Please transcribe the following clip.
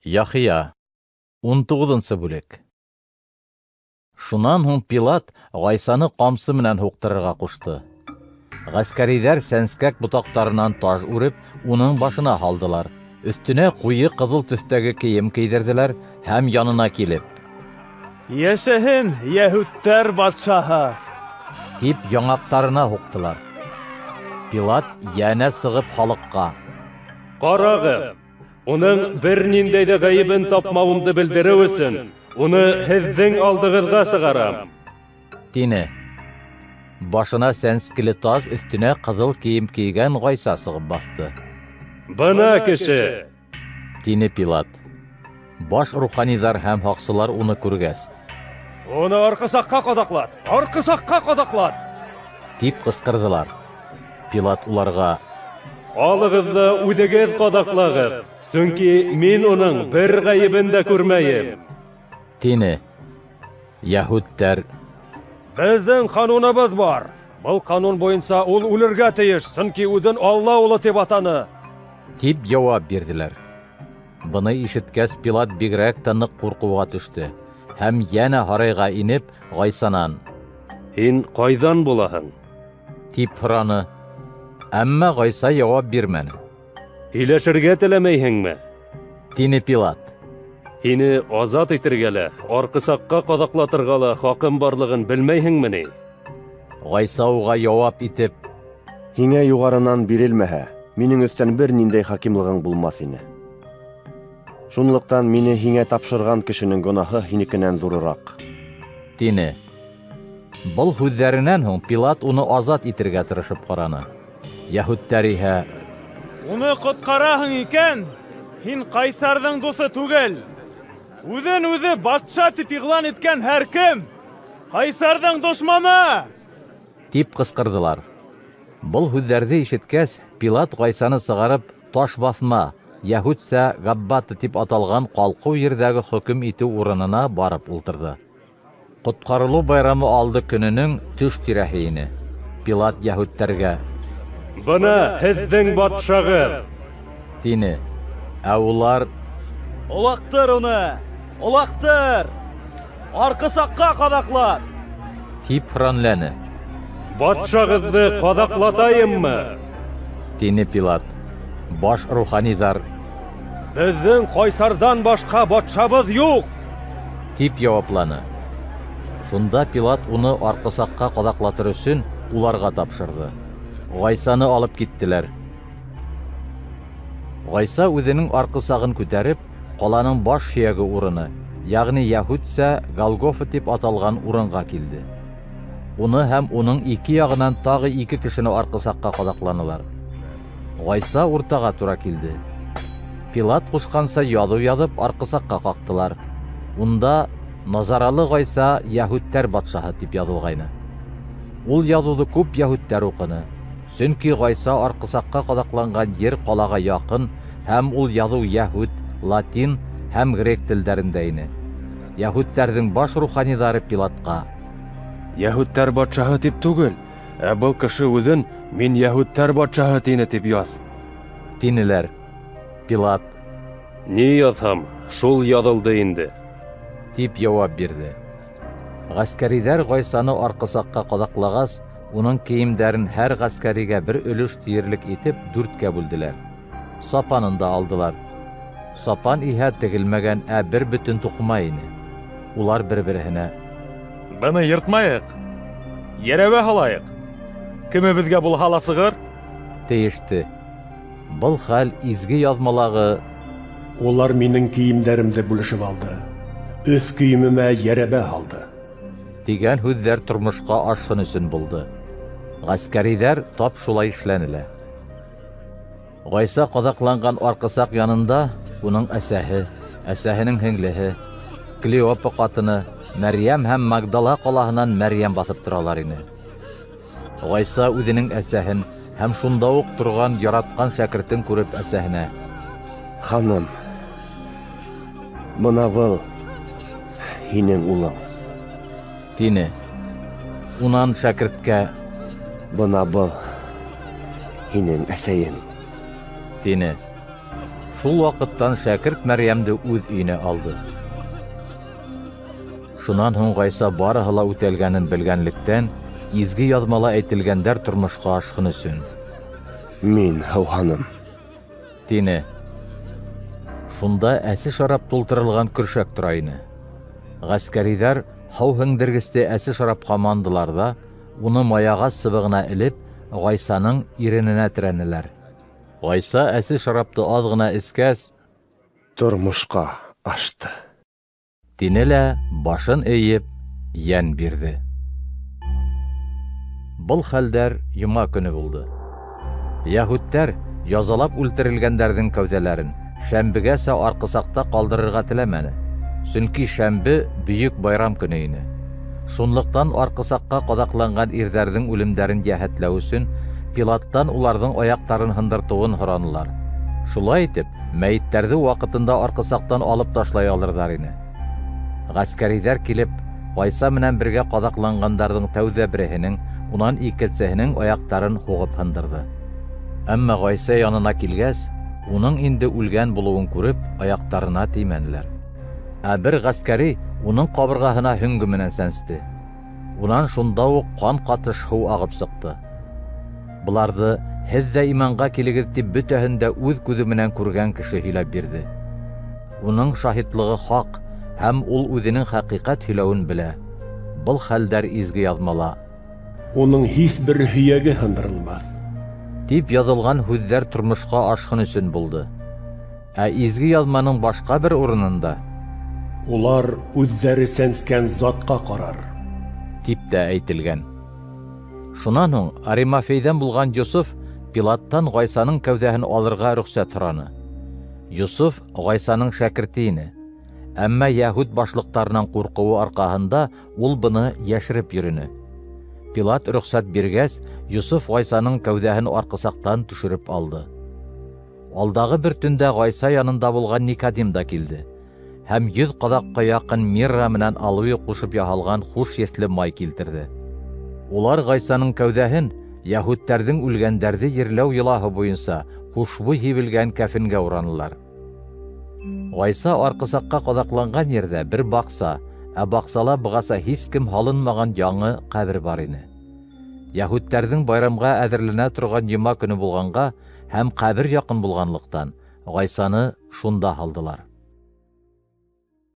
Яхия, 19-нчы бүлек. Шунан һуң Пилат Гайсаны ҡамсы менән һуҡтырырға ҡушты. Ғәскәрейҙәр сәнскәк ботаҡтарынан таш үреп, уның башына һалдылар. Өҫтөнә ҡуйы ҡыҙыл төҫтәге кейем кейҙерҙеләр һәм янына килеп: «Йәшәһен йәһүдтәр батшаһы!» тип яңаҡтарына һуҡтылар. Пилат йәнә сығып халыҡҡа: «Ҡарағыҙ, уның бер ниндәй ҙә ғәйебен тапмауымды белдереү өсөн, уны һеҙҙең алдығыҙға сығарам», тине. Башына сәнскеле таш, өҫтөнә ҡыҙыл кейем кейгән Ғайса сығып баҫты. «Бына кеше!» тине Пилат. Баш руханиҙар һәм һаҡсылар уны күргәс: «Уны арҡы саҡҡа ҡаҙаҡлат! Арҡы саҡҡа ҡаҙаҡлат!» тип ҡысҡырҙылар. Пилат уларға: «Алығыҙ ҙа үҙегеҙ ҡаҙаҡлағыҙ, сөнки мин уның бер ғәйебен дә күрмәйем», тине. Йәһүдтәр: «Беҙҙең ҡануныбыҙ бар. Был ҡанун буйынса ул үлергә тейеш, сөнки үҙен Алла улы тип атаны», тип яуап бирҙеләр. Быны ишеткәс, Пилат бигерәк тә ныҡ ҡурҡыуға төштө һәм йәнә һарайға инеп Ғайсанан: «Һин ҡайҙан булаһың?» тип һораны. Әммә Ғайса яуап бирмәне. «Һөйләшергә теләмәйһеңме? Тине Пилат. Һине азат итергә лә, арҡы саҡҡа ҡаҙаҡлатырға ла хаҡым барлығын белмәйһеңме ни?» Ғайса уға яуап итеп: Һиңә юғарынан бирелмәһә, минең өҫтән бер ниндәй хакимлығың булмаҫ ине. Шунлыҡтан мине һиңә тапшырған кешенең гонаһы һинекенән ҙурыраҡ. тине. Был һүҙҙәренән һуң Пилат уны азат итергә тырышып ҡараны. Йәһүдтәр иһә: «Уны ҡотҡараһың икән, һин Ҡайсарҙың дуҫы түгел. Үҙен-үҙе батша тип иғлан иткән һәр кем Ҡайсарҙың дошманы!» тип ҡысҡырҙылар. Был һүҙҙәрҙе ишеткәс, Пилат Ғайсаны сығарып, таш баҫма, йәһүдсә Габбата тип аталған ҡалҡыу ерҙәге хөкөм итеү урынына барып ултырҙы. Ҡотҡарылыу байрамы алды көнөнөң төш тирәһе ине. Пилат йәһүдтәргә: «Бына һеҙҙең батшағыҙ!» тине. Ә улар: «Олаҡтыр уны! Олаҡтыр! Арҡы саҡҡа ҡаҙаҡлат!» тип һөрәнләне. «Батшағыҙҙы ҡаҙаҡлатайыммы?» тине Пилат. Баш руханиҙар: «Беҙҙең Ҡайсарҙан башҡа батшабыҙ юҡ!» тип яуапланы. Шунда Пилат уны арҡы саҡҡа ҡаҙаҡлатыр өсөн уларға тапшырҙы. Ғайсаны алып киттеләр. Ғайса үҙенең арҡы сағын күтәреп, ҡаланың баш һөйәге урыны, яғни йәһүдсә Голгофа тип аталған урынға килде. Уны һәм уның ике яғынан тағы ике кешене арҡы саҡҡа ҡаҙаҡланылар. Ғайса уртаға тура килде. Пилат ҡушҡанса яҙыу яҙып, арҡы саҡҡа ҡаҡтылар. Унда Назаралы Ғайса йәһүдтәр батшаһы тип яҙылғайны. Ул яҙыуҙы күп йәһүдтәр уҡыны. Сөнки Ғайса арҡы саҡҡа ҡаҙаҡланған ер ҡалаға яҡын һәм ул яҙыу йәһүд, латин һәм грек телдәрендә ине. Йәһүдтәрҙең баш руханиҙары Пилатҡа: «Йәһүдтәр батшаһы тип түгел, ә был кеше үҙен «Мин йәһүдтәр батшаһы» тине тип яҙ», тинеләр. Пилат: «Ни яҙһам, шул яҙылды инде», тип яуап бирҙе. Ғәскәрейҙәр Ғайсаны арҡы саҡҡа ҡаҙаҡлағас, уның кейемдәрен һәр ғәскәригә бер өлөш тиерлек итеп 4-кә бүлделәр. Сапанын да алдылар. Сапан иһә тегелмәгән, ә бер бөтөн туҡыма ине. Улар бер-береһенә: «Быны йыртмайыҡ, йәрәбә һалайыҡ. Кемебеҙгә булһа ла сығыр?» тейеште. Был хәл изге яҙмалағы: Улар минең кейемдәремде бүлешеп алды. Өҫ кейемемә йәрәбә һалды. тигән һүҙҙәр тормошҡа ашһын өсөн булды. Ғәскәрейҙәр тап шулай эшләнеләр. Ғайса ҡаҙаҡланған арҡысаҡ янында уның әсәһе, әсәһенең һеңлеһе, Клеопа ҡатыны Мәрйәм һәм Магдала ҡалаһынан Мәрйәм баҫып торалар ине. Ғайса үҙенең әсәһен һәм шунда уҡ торған яратҡан шәкертен күреп әсәһенә: Ханым, бына был һинең улың. тине. Унан шәкерткә: Бына был һинең әсәйең. тине. Шул вакыттан шәкерт Мәрьямде үз өенә алды. Шунан һуң Гайса барыһы ла үтәлгәнен белгәнлектән, изге яҙмала әйтелгәндәр тормошҡа ашҡын өсөн Мин, һыуһаным. тине. Шунда әсе шарап тултырылған көршәк тора ине. Ғәскәриләр һыу һеңдергесте әсе шарапҡа мандылар да, уны маяға сыбығына элеп, Гайсаның ирененә терәнеләр. Гайса әсе шарапты аҙ ғына эскәс, Тормошҡа ашты. тине лә башын эйеп, йән бирҙе. Был хәлдәр йома көнө булды. Яһүдтәр язалап үлтерелгәндәрҙең кәүҙәләрен шәмбегәсә арҡысаҡта ҡалдырырға теләмәне. Сөнки шәмбе бөйөк байрам көнө ине. Шунлыҡтан арҡысаҡҡа ҡаҙаҡланған ирҙәрҙең үлемдәрен йәһәтләү өсөн Пилаттан уларҙың аяҡтарын һындыртыуын һоранылар. Шулай итеп, мәйеттәрҙе ваҡытында арҡысаҡтан алып ташлай алырҙар ине. Ғәскәриләр килеп, Гайса менән бергә ҡаҙаҡланғандарҙың тәүҙә береһенең, унан икенсеһенең аяҡтарын һуғып һындырҙы. Әммә Гайса янына килгәс, уның инде үлгән булыуын күреп, аяҡтарына теймәнеләр. Ә бер ғәскәри уның ҡабырғаһына һөңгө менән сәнсте. Унан шунда уҡ ҡан ҡатыш һыу ағып сыҡты. Быларҙы һеҙ ҙә иманға килегеҙ тип бөтәһен дә үҙ күҙе менән күргән кеше һөйләп бирҙе. Уның шаһитлығы хаҡ һәм ул үҙенең хәҡиҡәт һөйләүен белә. Был хәлдәр изге яҙмала. Уның һис бер һөйәге һындырылмаҫ. Тип яҙылған һүҙҙәр тормошҡа ашҡын өсөн булды. Ә изге яҙманың башҡа бер урынында Улар үҙҙәре сәнскән затҡа ҡарар. тип тә әйтелгән. Шунан һуң Аримафейҙән булған Йософ Пилаттан Гайсаның кәүҙәһен алырға рөхсәт һораны. Йософ Гайсаның шәкерте ине. Әммә Яһүд башлыҡтарынан ҡурҡыуы арҡаһында ул быны йәшереп йөрөнө. Пилат рөхсәт биргәс, Йософ Гайсаның кәүҙәһен арҡысаҡтан төшөрөп алды. Алдағы бер төндә Гайса янында булған Никодим да килде. Һәм 100 ҡаҙаҡҡа яҡын мирра менән алуи ҡушып яһалған хуш еҫле май килтерҙе. Улар Гайсаның кәүҙәһен Яһүдтәрҙең үлгәндәрҙе ерләү йолаһы буйынса хушбуй һибелгән кәфенгә уранылар. Гайса арҡысаҡҡа ҡаҙаҡланған ерҙә бер баҡса, ә баҡсала бығаса һис кем һалынмаған яңы ҡәбер бар ине. Яһүдтәрҙең байрамға әҙерләнә торған йома көнө булғанға һәм ҡәбер яҡын булғанлыҡтан, Гайсаны шунда һалдылар.